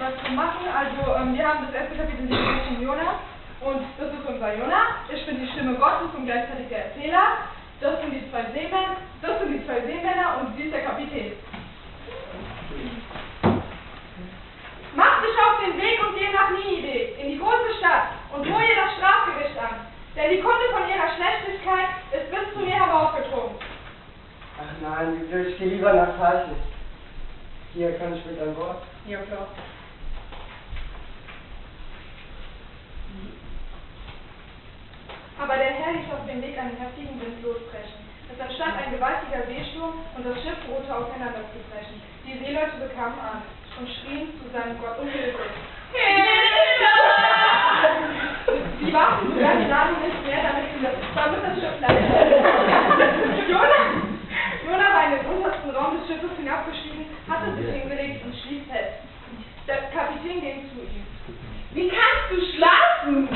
was zu machen. Also, wir haben das erste Kapitel von Jona. Und das ist unser Jona. Ich bin die Stimme Gottes und gleichzeitig der Erzähler. Das sind die zwei Seemänner und sie ist der Kapitän. Macht dich auf den Weg und geh nach Ninive, in die große Stadt, und hol ihr das Strafgericht an. Denn die Kunde von ihrer Schlechtigkeit ist bis zu mir heraufgedrungen. Ach nein, ich gehe lieber nach Tarsis. Hier kann ich mit an Bord. Ja, klar. Aber der Herr ließ auf dem Weg einen heftigen Wind losbrechen. Es entstand ein gewaltiger Seesturm und das Schiff drohte aufeinander zu brechen. Die Seeleute bekamen Angst und schrien zu seinem Gott um Hilfe. Sie warfen sogar die Ladung ins Meer, damit das Schiff landete. Jona war in den untersten Raum des Schiffes hinabgestiegen, hatte sich hingelegt und schlief fest. Der Kapitän ging zu ihm. Wie kannst du schlafen?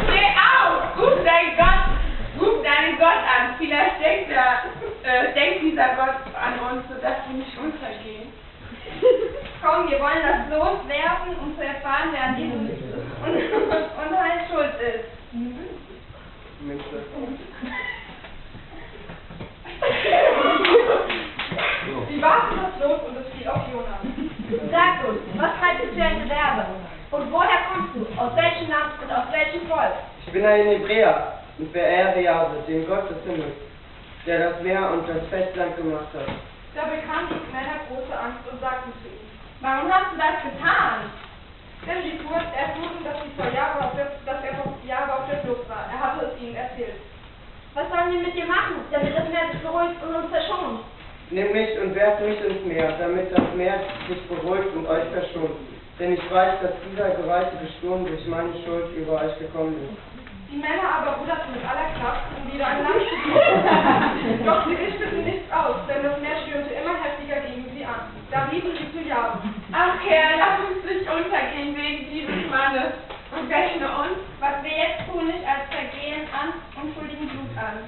Steh auf! Ruf deinen Gott an. Vielleicht denkt dieser Gott an uns, sodass wir nicht untergehen. Komm, wir wollen das loswerden, um zu erfahren, wer an diesem Unheil schuld ist. Sie warfen das Los und es fiel auf Jona. Sag uns, was treibt dich für ein Gewerbe? Und woher kommst du? Aus welchem Land und aus welchem Volk? Ich bin ein Hebräer und verehre Jahwe, den Gott des Himmels, der das Meer und das Festland gemacht hat. Da bekamen die Männer große Angst und sagten zu ihm: Warum hast du das getan? Denn sie erfuhren, dass er vor Jahre auf der Flucht war. Er hatte es ihnen erzählt. Was sollen wir mit dir machen, damit das Meer sich beruhigt und uns verschont? Nimm mich und werf mich ins Meer, damit das Meer sich beruhigt und euch verschont. Denn ich weiß, dass dieser gewaltige Sturm durch meine Schuld über euch gekommen ist. Die Männer aber ruderten mit aller Kraft, um wieder an Land zu kommen. Doch sie richteten nichts aus, denn das Meer stürmte immer heftiger gegen sie an. Da riefen sie zu Jahwe. Ach Herr, lass uns nicht untergehen wegen dieses Mannes und rechne uns, Was wir jetzt tun, nicht als Vergehen an unschuldigen Blut an.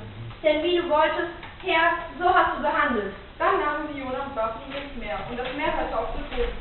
Denn wie du wolltest, Herr, so hast du gehandelt. Dann nahmen sie Jona und warfen ihn ins Meer, und das Meer hörte auf zu toben.